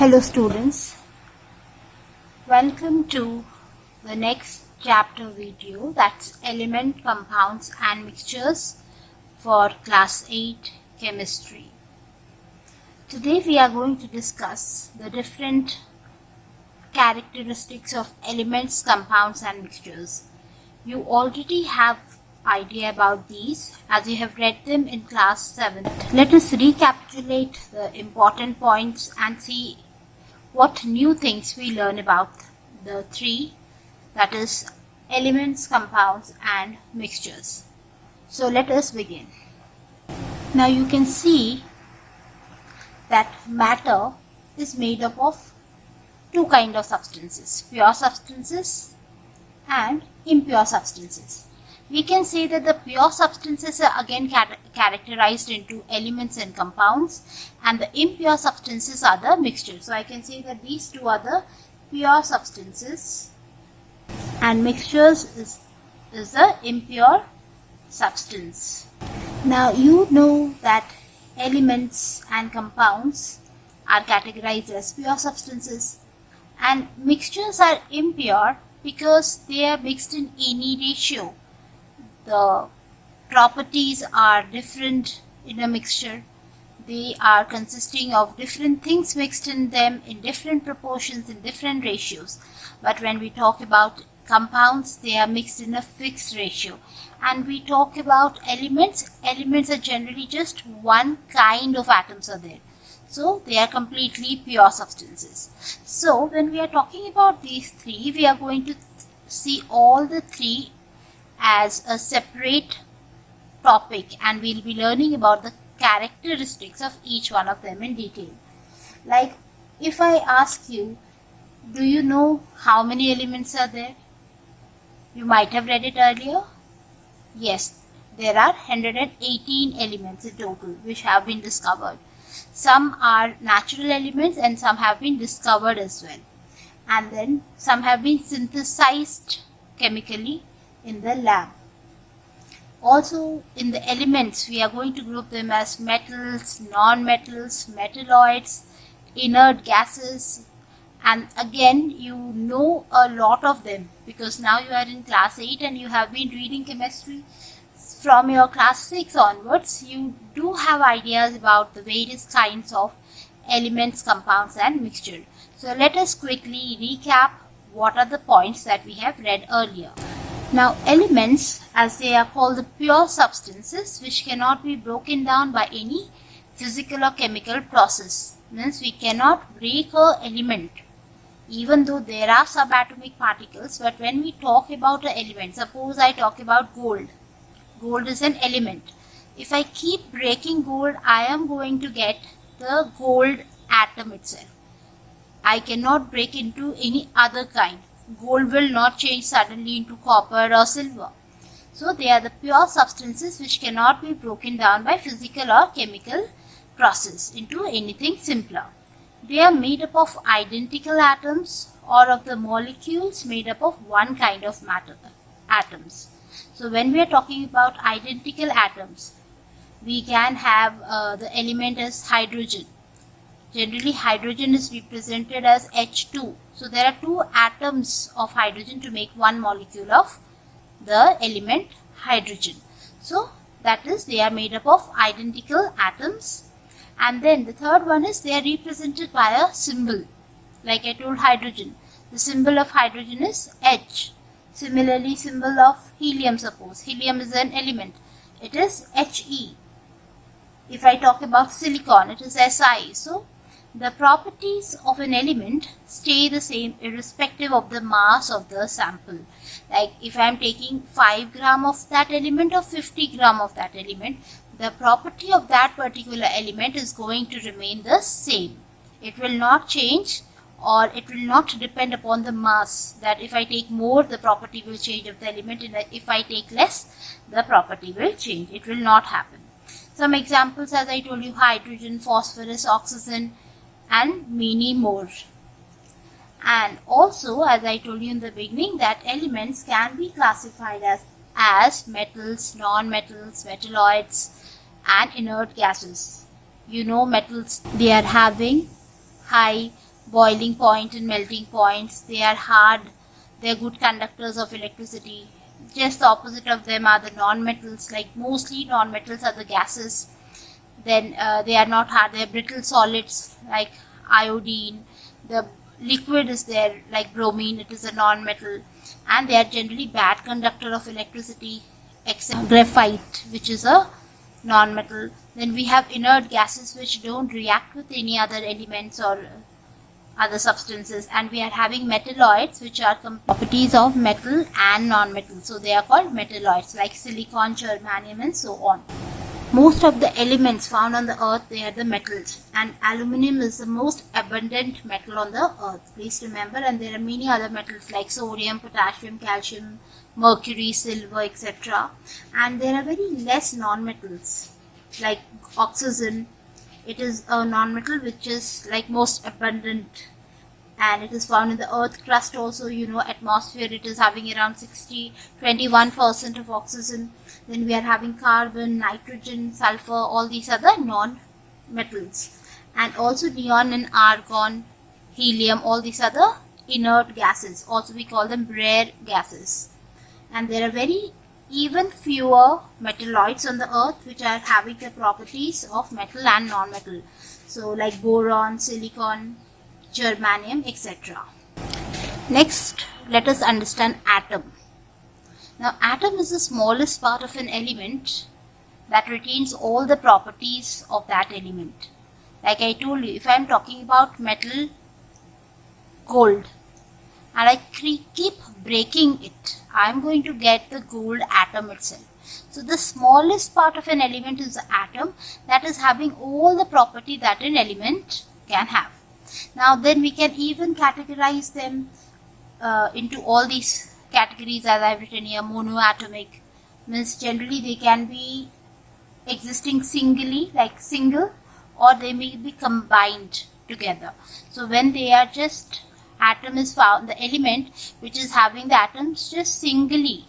Hello students, welcome to the next chapter video, that's element, compounds and mixtures for class 8 chemistry. Today we are going to discuss the different characteristics of elements, compounds and mixtures. You already have idea about these as you have read them in class 7. Let us recapitulate the important points and see what new things we learn about the three, that is elements, compounds and mixtures. So let us begin. Now you can see that matter is made up of two kinds of substances, pure substances and impure substances. We can say that the pure substances are again characterized into elements and compounds, and the impure substances are the mixtures. So I can say that these two are the pure substances and mixtures is the impure substance. Now you know that elements and compounds are categorized as pure substances and mixtures are impure because they are mixed in any ratio. The properties are different in a mixture. They are consisting of different things mixed in them in different proportions, in different ratios. But when we talk about compounds, they are mixed in a fixed ratio. And we talk about elements. Elements are generally just one kind of atoms are there. So they are completely pure substances. So when we are talking about these three, we are going to see all the three as a separate topic, and we'll be learning about the characteristics of each one of them in detail. Like if I ask you, do you know how many elements are there? You might have read it earlier. Yes, there are 118 elements in total which have been discovered. Some are natural elements and some have been discovered as well. And then some have been synthesized chemically in the lab. Also in the elements, we are going to group them as metals, non-metals, metalloids, inert gases, and again you know a lot of them because now you are in class 8 and you have been reading chemistry. From your class 6 onwards, you do have ideas about the various kinds of elements, compounds and mixture. So let us quickly recap what are the points that we have read earlier. Now elements, as they are called, the pure substances which cannot be broken down by any physical or chemical process. Means we cannot break an element even though there are subatomic particles. But when we talk about an element, suppose I talk about gold. Gold is an element. If I keep breaking gold, I am going to get the gold atom itself. I cannot break into any other kind. Gold will not change suddenly into copper or silver. So they are the pure substances which cannot be broken down by physical or chemical process into anything simpler. They are made up of identical atoms or of the molecules made up of one kind of matter, atoms. So when we are talking about identical atoms, we can have the element as hydrogen. Generally hydrogen is represented as H2. So there are two atoms of hydrogen to make one molecule of the element hydrogen. So that is, they are made up of identical atoms. And then the third one is they are represented by a symbol. Like I told hydrogen, the symbol of hydrogen is H. Similarly, symbol of helium, suppose helium is an element, it is He. If I talk about silicon, it is Si. So the properties of an element stay the same irrespective of the mass of the sample. Like if I am taking 5 gram of that element or 50 gram of that element, the property of that particular element is going to remain the same. It will not change, or it will not depend upon the mass, that if I take more, the property will change of the element, and if I take less, the property will change. It will not happen. Some examples, as I told you, hydrogen, phosphorus, oxygen and many more. And also, as I told you in the beginning, that elements can be classified as metals, non-metals, metalloids and inert gases. You know metals, they are having high boiling point and melting points. They are hard, they are good conductors of electricity. Just the opposite of them are the non-metals, like mostly non-metals are the gases. Then they are not hard, they are brittle solids like iodine. The liquid is there like bromine, it is a non-metal, and they are generally bad conductor of electricity except graphite, which is a non-metal. Then we have inert gases which don't react with any other elements or other substances, and we are having metalloids which are properties of metal and non-metal, so they are called metalloids like silicon, germanium and so on. Most of the elements found on the earth, they are the metals, and aluminum is the most abundant metal on the earth, please remember. And there are many other metals like sodium, potassium, calcium, mercury, silver, etc. And there are very less non-metals like oxygen. It is a non-metal which is like most abundant, and it is found in the earth crust also. Atmosphere, it is having around 21% of oxygen. Then we are having carbon, nitrogen, sulfur, all these are the non-metals. And also neon and argon, helium, all these are the inert gases. Also we call them rare gases. And there are very even fewer metalloids on the earth which are having the properties of metal and non-metal. So like boron, silicon, germanium, etc. Next, let us understand atom. Now, atom is the smallest part of an element that retains all the properties of that element. Like I told you, if I am talking about metal, gold, and I keep breaking it, I am going to get the gold atom itself. So the smallest part of an element is the atom, that is having all the property that an element can have. Now then we can even categorize them into all these categories as I have written here. Monoatomic means generally they can be existing singly, like single, or they may be combined together. So when they are just, atom is found, the element which is having the atoms just singly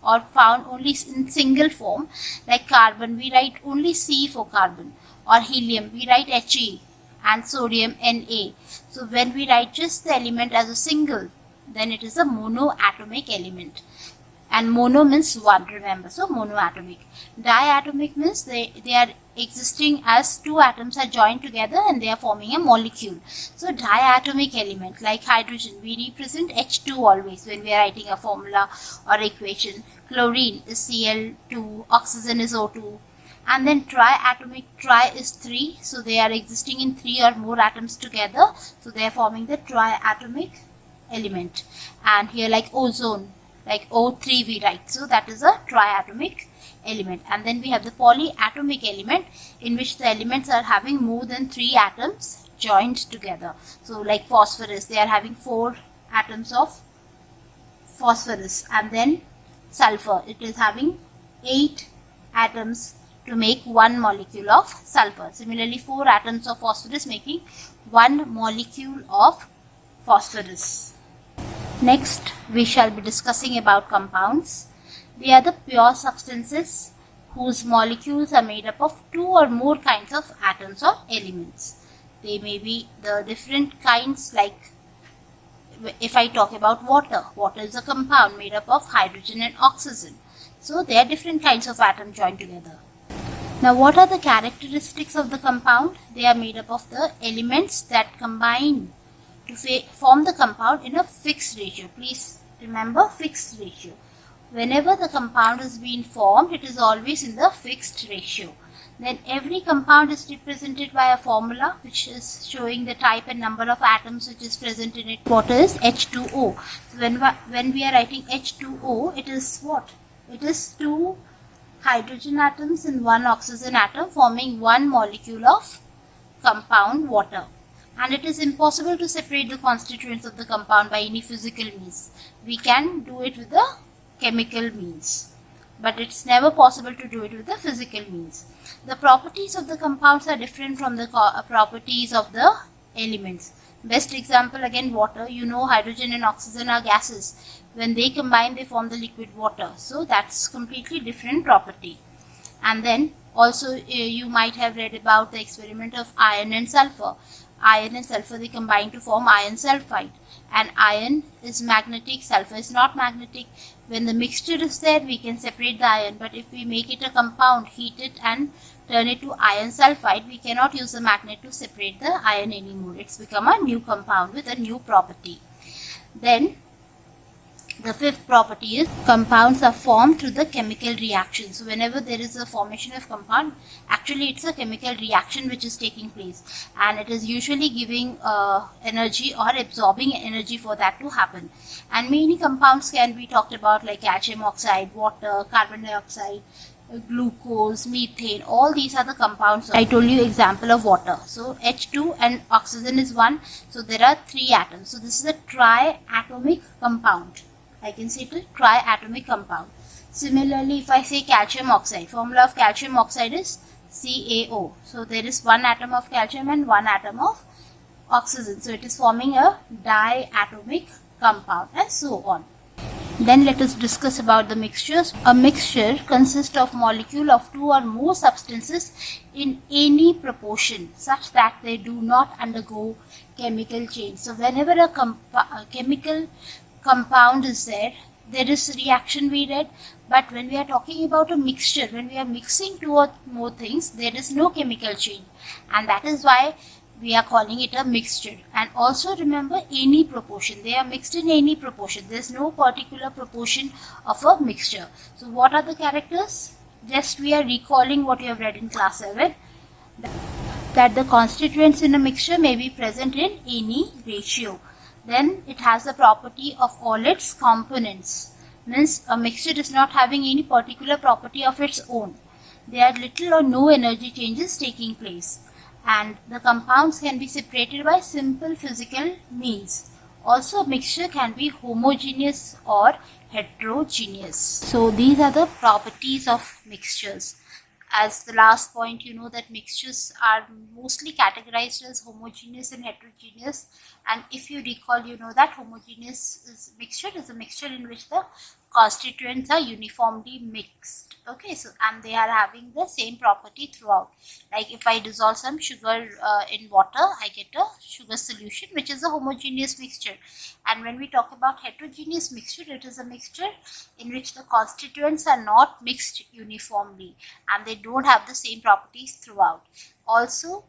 or found only in single form, like carbon, we write only C for carbon, or helium, we write He, and sodium Na. So when we write just the element as a single, then it is a monoatomic element. And mono means one, remember, so monoatomic. Diatomic means they are existing as two atoms are joined together and they are forming a molecule. So diatomic element, like hydrogen, we represent H2 always when we are writing a formula or equation. Chlorine is Cl2, oxygen is O2. And then triatomic, tri is 3, so they are existing in 3 or more atoms together, so they are forming the triatomic element. And here like ozone, like O3 we write, so that is a triatomic element. And then we have the polyatomic element, in which the elements are having more than 3 atoms joined together. So like phosphorus, they are having 4 atoms of phosphorus. And then sulfur, it is having 8 atoms to make 1 molecule of sulfur. Similarly, 4 atoms of phosphorus making 1 molecule of phosphorus. Next, we shall be discussing about compounds. They are the pure substances whose molecules are made up of 2 or more kinds of atoms or elements. They may be the different kinds, like if I talk about water, water is a compound made up of hydrogen and oxygen. So they are different kinds of atoms joined together. Now what are the characteristics of the compound? They are made up of the elements that combine to form the compound in a fixed ratio. Please remember, fixed ratio. Whenever the compound is being formed, it is always in the fixed ratio. Then every compound is represented by a formula which is showing the type and number of atoms which is present in it. Water is H2O. So when we are writing H2O, it is what? It is 2 hydrogen atoms and 1 oxygen atom forming 1 molecule of compound water. And it is impossible to separate the constituents of the compound by any physical means. We can do it with the chemical means, but it's never possible to do it with the physical means. The properties of the compounds are different from the properties of the elements. Best example again, water. Hydrogen and oxygen are gases. When they combine, they form the liquid water. So that's completely different property. And then also you might have read about the experiment of iron and sulfur. iron and sulfur, they combine to form iron sulfide. And iron is magnetic, sulfur is not magnetic. When the mixture is there, we can separate the iron, but if we make it a compound, heat it and turn it to iron sulfide, we cannot use the magnet to separate the iron anymore. It's become a new compound with a new property. Then the fifth property is compounds are formed through the chemical reaction. So whenever there is a formation of compound, actually it's a chemical reaction which is taking place, and it is usually giving energy or absorbing energy for that to happen. And many compounds can be talked about, like calcium oxide, water, carbon dioxide, glucose, methane. All these are the compounds. I told you example of water. So H2 and oxygen is one. So there are 3 atoms. So this is a triatomic compound. I can say it is triatomic compound. Similarly, if I say calcium oxide, formula of calcium oxide is CaO. So there is 1 atom of calcium and 1 atom of oxygen. So it is forming a diatomic compound, and so on. Then let us discuss about the mixtures. A mixture consists of molecule of 2 or more substances in any proportion such that they do not undergo chemical change. So whenever a chemical compound is there, there is reaction we read, but when we are talking about a mixture, when we are mixing 2 or more things, there is no chemical change, and that is why we are calling it a mixture. And also remember, any proportion, they are mixed in any proportion. There is no particular proportion of a mixture. So what are the characters? Just we are recalling what you have read in class 7, that the constituents in a mixture may be present in any ratio. Then it has the property of all its components. Means a mixture is not having any particular property of its own. There are little or no energy changes taking place, and the compounds can be separated by simple physical means. Also, a mixture can be homogeneous or heterogeneous. So these are the properties of mixtures. As the last point, you know that mixtures are mostly categorized as homogeneous and heterogeneous. And if you recall, you know that homogeneous mixture is a mixture in which the constituents are uniformly mixed. Okay, so and they are having the same property throughout. Like if I dissolve some sugar in water, I get a sugar solution, which is a homogeneous mixture. And when we talk about heterogeneous mixture, it is a mixture in which the constituents are not mixed uniformly and they don't have the same properties throughout. Also,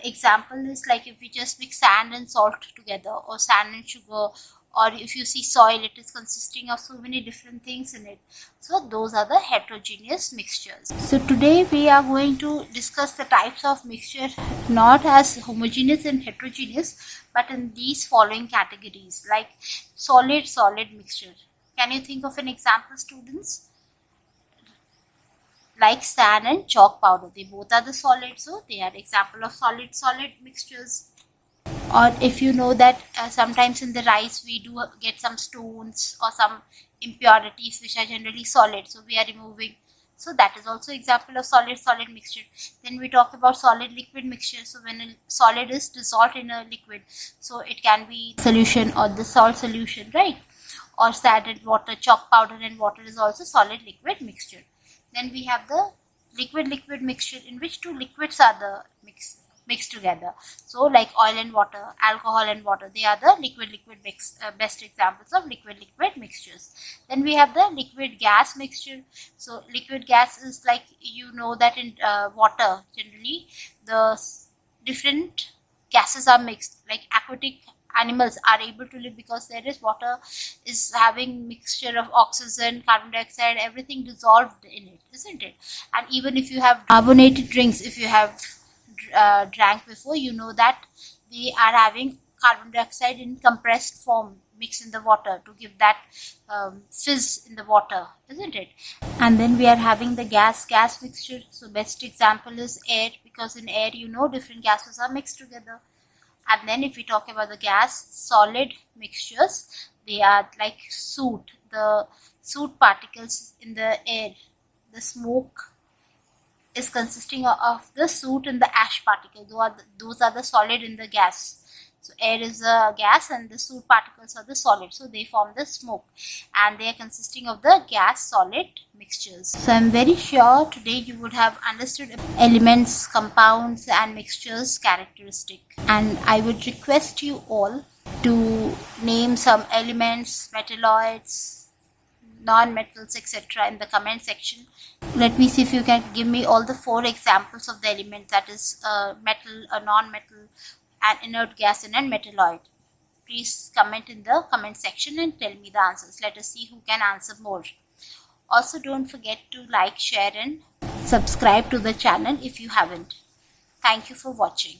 example is like if we just mix sand and salt together, or sand and sugar, or if you see soil, it is consisting of so many different things in it. So those are the heterogeneous mixtures. So today we are going to discuss the types of mixture, not as homogeneous and heterogeneous, but in these following categories, like solid mixture. Can you think of an example, students? Like sand and chalk powder, they both are the solid, so they are example of solid mixtures. Or if you know that sometimes in the rice we do get some stones or some impurities which are generally solid, so we are removing, so that is also example of solid mixture. Then we talk about solid liquid mixture. So when a solid is dissolved in a liquid, so it can be solution or the salt solution, right? Or sand and water, chalk powder and water is also solid liquid mixture. Then we have the liquid mixture, in which 2 liquids are the mixed together. So like oil and water, alcohol and water, they are the liquid mix, best examples of liquid mixtures. Then we have the liquid gas mixture. So liquid gas is like, you know that in water generally the different gases are mixed, like aquatic animals are able to live because there is water is having mixture of oxygen, carbon dioxide, everything dissolved in it, isn't it? And even if you have carbonated drinks, if you have drank before, you know that they are having carbon dioxide in compressed form mixed in the water to give that fizz in the water, isn't it? And then we are having the gas mixture. So best example is air, because in air, you know, different gases are mixed together. And then if we talk about the gas solid mixtures, they are like soot, the soot particles in the air, the smoke is consisting of the soot and the ash particle. Those are the solid in the gas. So air is a gas and the soot particles are the solid. So they form the smoke and they are consisting of the gas solid mixtures. So I'm very sure today you would have understood elements, compounds and mixtures characteristic. And I would request you all to name some elements, metalloids, non-metals, etc. in the comment section. Let me see if you can give me all the 4 examples of the elements, that is a metal, a non-metal, an inert gas and a metalloid. Please comment in the comment section and tell me the answers. Let us see who can answer more. Also, don't forget to like, share and subscribe to the channel if you haven't. Thank you for watching.